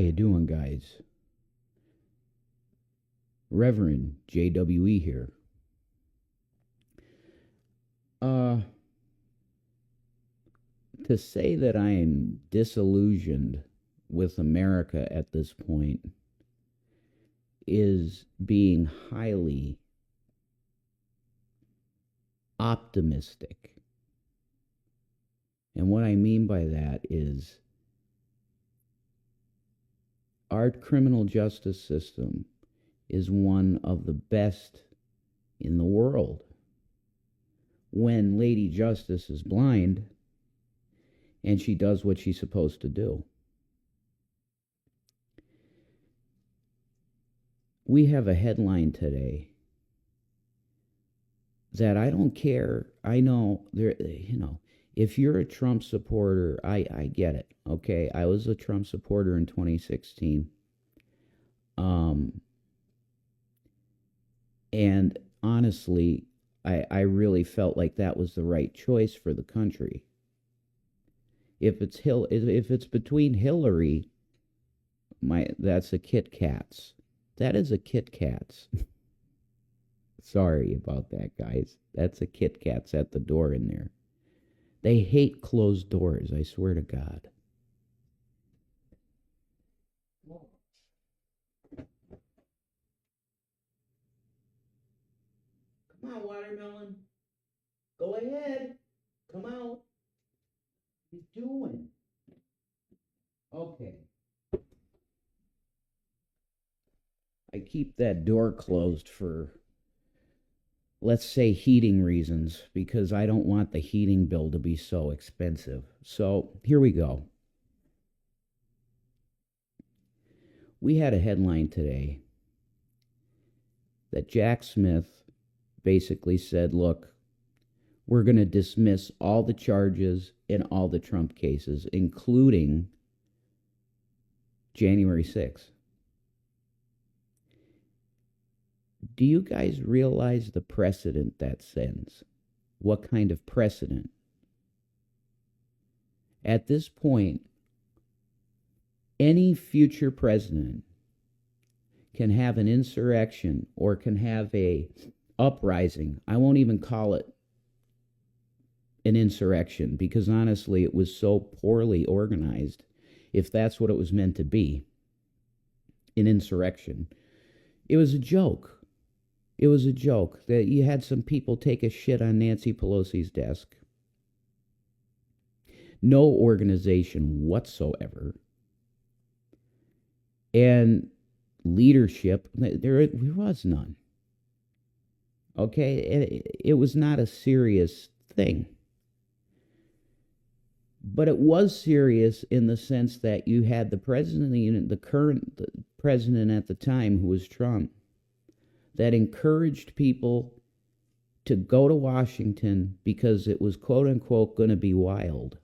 you doing, guys? Reverend JWE here. To say that I am disillusioned with America at this point is being highly optimistic. And what I mean by that is our criminal justice system is one of the best in the world. When Lady Justice is blind and she does what she's supposed to do. We have a headline today that I don't care. I know there, if you're a Trump supporter, I get it. Okay, I was a Trump supporter in 2016. And honestly, I really felt like that was the right choice for the country. If it's between Hillary, that's a Kit Kats. That is a Kit Kats. Sorry about that, guys. That's a Kit Kats at the door in there. They hate closed doors, I swear to God. Come on, watermelon. Go ahead. Come out. What are you doing? Okay. I keep that door closed for, let's say, heating reasons, because I don't want the heating bill to be so expensive. So here we go. We had a headline today that Jack Smith basically said, look, we're going to dismiss all the charges in all the Trump cases, including January 6th. Do you guys realize the precedent that sends? What kind of precedent? At this point, any future president can have an insurrection or can have a uprising. I won't even call it an insurrection because honestly it was so poorly organized, if that's what it was meant to be, an insurrection. It was a joke. It was a joke that you had some people take a shit on Nancy Pelosi's desk. No organization whatsoever. And leadership, there was none. Okay? It was not a serious thing. But it was serious in the sense that you had the president of the union, the current president at the time, who was Trump, that encouraged people to go to Washington because it was, quote unquote, going to be wild.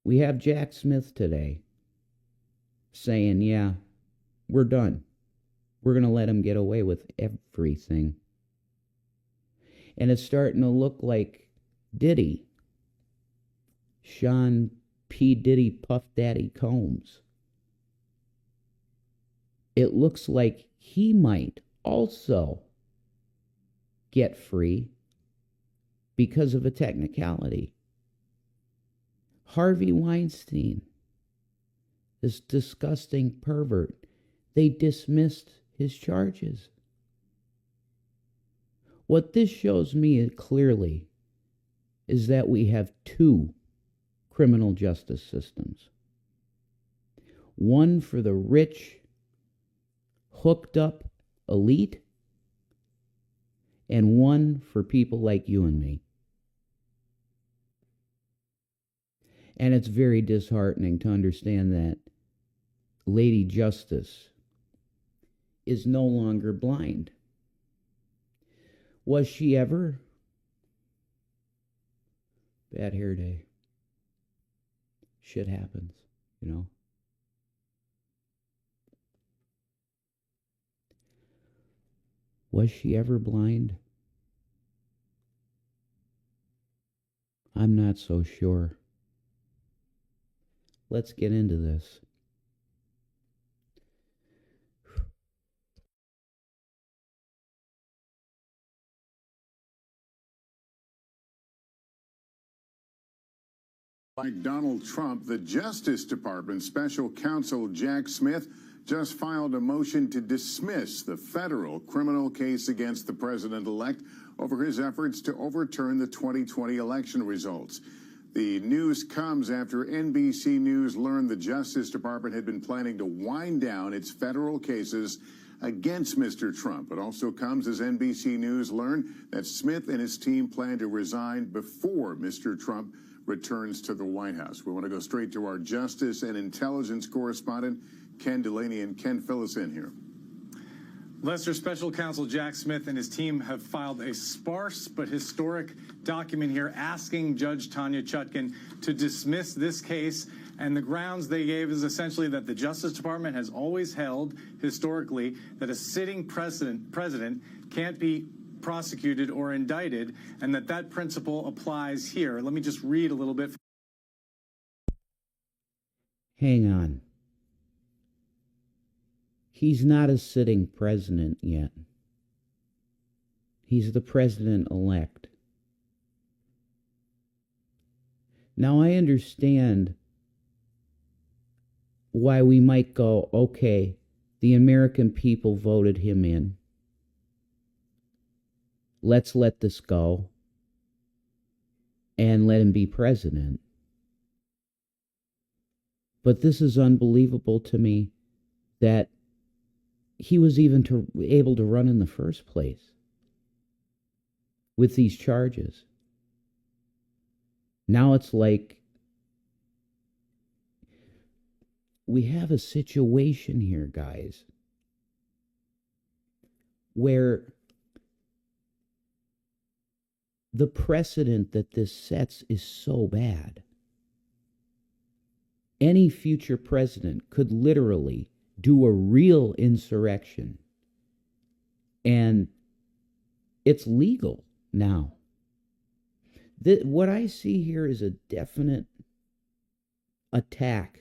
We have Jack Smith today saying, yeah, we're done. We're going to let him get away with everything. And it's starting to look like Diddy, Sean P. Diddy Puff Daddy Combs. It looks like he might also get free because of a technicality. Harvey Weinstein, this disgusting pervert, they dismissed his charges. What this shows me clearly is that we have two criminal justice systems. One for the rich, hooked up elite, and one for people like you and me. And it's very disheartening to understand that Lady Justice is no longer blind. Was she ever? Bad hair day. Shit happens, you know. Was she ever blind? I'm not so sure. let's get into this. Like Donald Trump, the Justice Department Special Counsel Jack Smith just filed a motion to dismiss the federal criminal case against the president-elect over his efforts to overturn the 2020 election results. The news comes after NBC News learned the Justice Department had been planning to wind down its federal cases against Mr. Trump. It also comes as NBC News learned that Smith and his team plan to resign before Mr. Trump returns to the White House. We want to go straight to our justice and intelligence correspondent, Ken Delaney. And Ken, fill us in here. Lester, Special Counsel Jack Smith and his team have filed a sparse but historic document here asking Judge Tanya Chutkan to dismiss this case. And the grounds they gave is essentially that the Justice Department has always held, historically, that a sitting president can't be prosecuted or indicted, and that principle applies here. Let me just read a little bit. Hang on. He's not a sitting president yet. He's the president-elect. Now, I understand why we might go, okay, the American people voted him in. Let's let this go and let him be president. But this is unbelievable to me that he was even able to run in the first place with these charges. Now it's like we have a situation here, guys, where the precedent that this sets is so bad. Any future president could literally do a real insurrection, and it's legal now. What I see here is a definite attack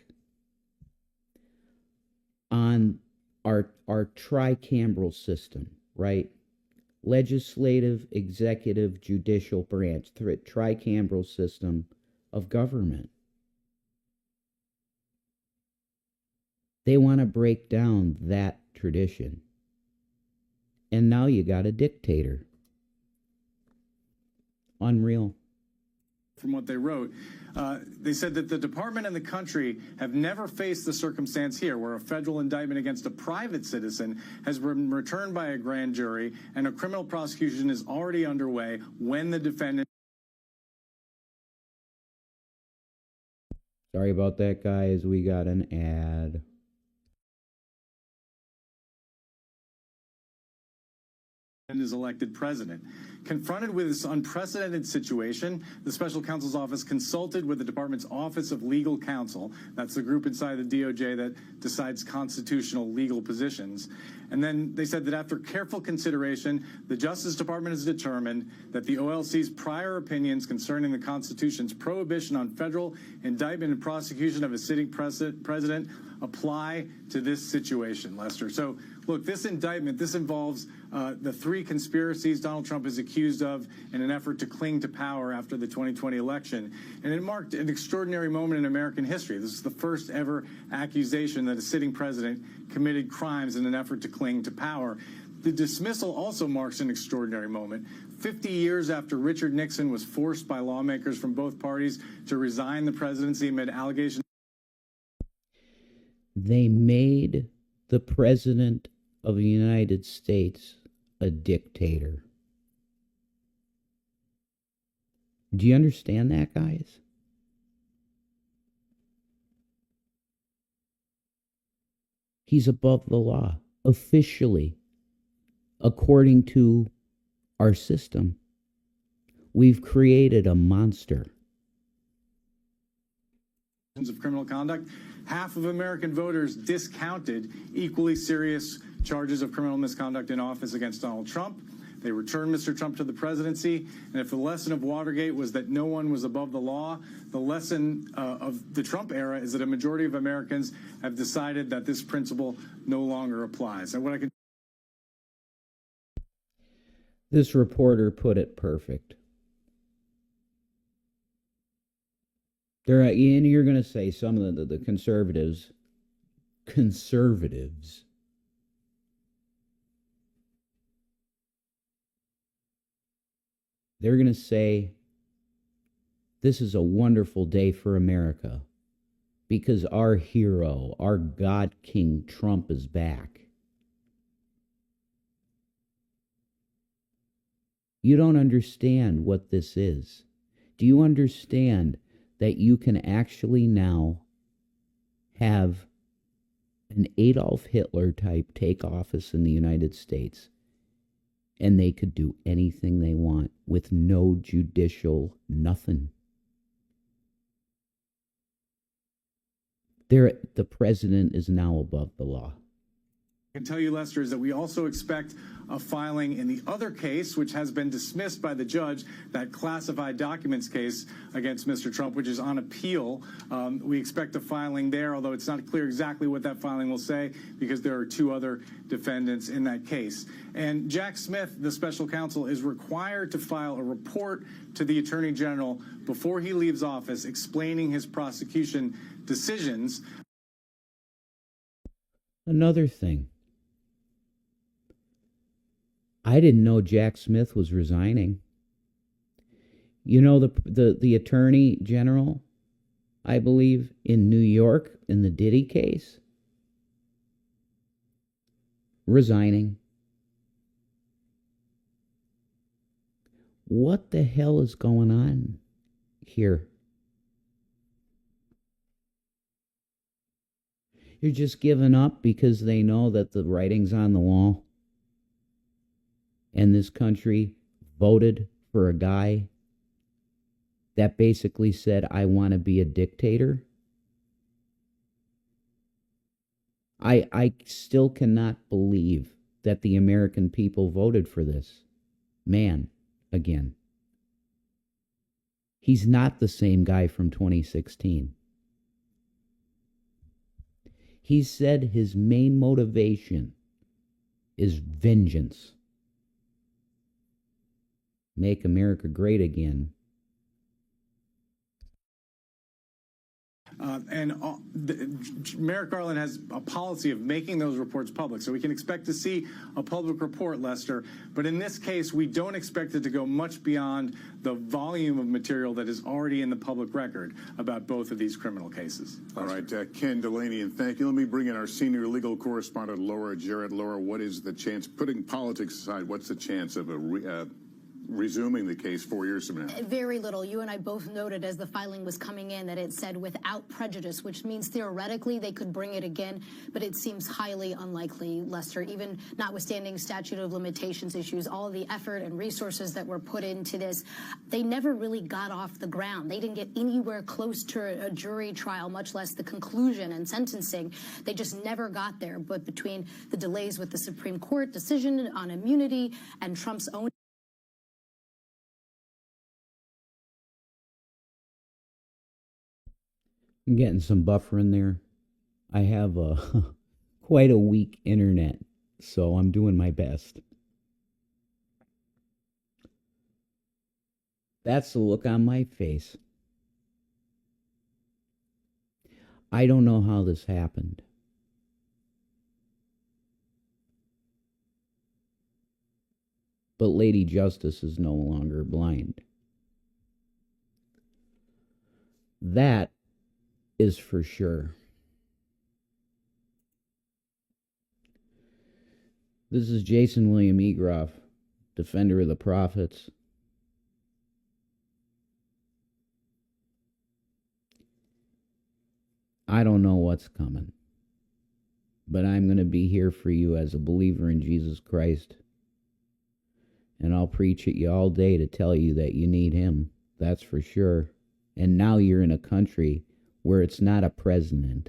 on our tricameral system, right? Legislative, executive, judicial branch, tricameral system of government. They want to break down that tradition. And now you got a dictator. Unreal. From what they wrote, they said that the department and the country have never faced the circumstance here where a federal indictment against a private citizen has been returned by a grand jury and a criminal prosecution is already underway when the defendant... Sorry about that, guys. We got an ad. is elected president. Confronted with this unprecedented situation, the special counsel's office consulted with the department's Office of Legal Counsel. That's the group inside the DOJ that decides constitutional legal positions. And then they said that after careful consideration, the Justice Department has determined that the OLC's prior opinions concerning the Constitution's prohibition on federal indictment and prosecution of a sitting president apply to this situation, Lester. So, look, this indictment, this involves the three conspiracies Donald Trump is accused of in an effort to cling to power after the 2020 election. And it marked an extraordinary moment in American history. This is the first ever accusation that a sitting president committed crimes in an effort to cling to power. The dismissal also marks an extraordinary moment. 50 years after Richard Nixon was forced by lawmakers from both parties to resign the presidency amid allegations. They made the president of the United States a dictator. Do you understand that, guys? He's above the law, officially, according to our system. We've created a monster. Of criminal conduct, half of American voters discounted equally serious charges of criminal misconduct in office against Donald Trump. They returned Mr. Trump to the presidency. And if the lesson of Watergate was that no one was above the law, the lesson of the Trump era is that a majority of Americans have decided that this principle no longer applies. And what I can This reporter put it perfect. And you're going to say some of the conservatives, they're going to say, this is a wonderful day for America because our hero, our God King Trump is back. You don't understand what this is. Do you understand that you can actually now have an Adolf Hitler type take office in the United States and they could do anything they want with no judicial nothing? The president is now above the law. I can tell you, Lester, is that we also expect a filing in the other case, which has been dismissed by the judge, that classified documents case against Mr. Trump, which is on appeal. We expect a filing there, although it's not clear exactly what that filing will say because there are two other defendants in that case. And Jack Smith, the special counsel, is required to file a report to the Attorney General before he leaves office explaining his prosecution decisions. Another thing. I didn't know Jack Smith was resigning. You know, the Attorney General, I believe, in New York, in the Diddy case, resigning. What the hell is going on here? You're just giving up because they know that the writing's on the wall? And this country voted for a guy that basically said, I want to be a dictator? I still cannot believe that the American people voted for this man again. He's not the same guy from 2016. He said his main motivation is vengeance. Make America great again. Merrick Garland has a policy of making those reports public, so we can expect to see a public report, Lester. But in this case, we don't expect it to go much beyond the volume of material that is already in the public record about both of these criminal cases. All right, Ken Delaney, and thank you. Let me bring in our senior legal correspondent, Laura Jarrett. Laura, what is the chance, putting politics aside, what's the chance of resuming the case 4 years from now? Very little. You and I both noted as the filing was coming in that it said without prejudice, which means theoretically they could bring it again, but it seems highly unlikely, Lester, even notwithstanding statute of limitations issues, all of the effort and resources that were put into this, they never really got off the ground. They didn't get anywhere close to a jury trial, much less the conclusion and sentencing. They just never got there. But between the delays with the Supreme Court decision on immunity and Trump's own I'm getting some buffer in there. I have quite a weak internet, so I'm doing my best. That's the look on my face. I don't know how this happened. But Lady Justice is no longer blind. That is for sure. This is Jason William Egroff, defender of the prophets. I don't know what's coming, but I'm going to be here for you as a believer in Jesus Christ. And I'll preach at you all day to tell you that you need him. That's for sure. And now you're in a country where it's not a president.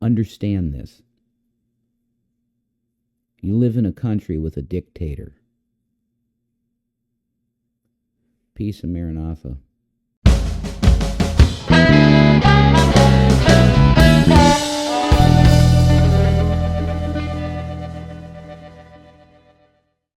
Understand this. You live in a country with a dictator. Peace and Maranatha.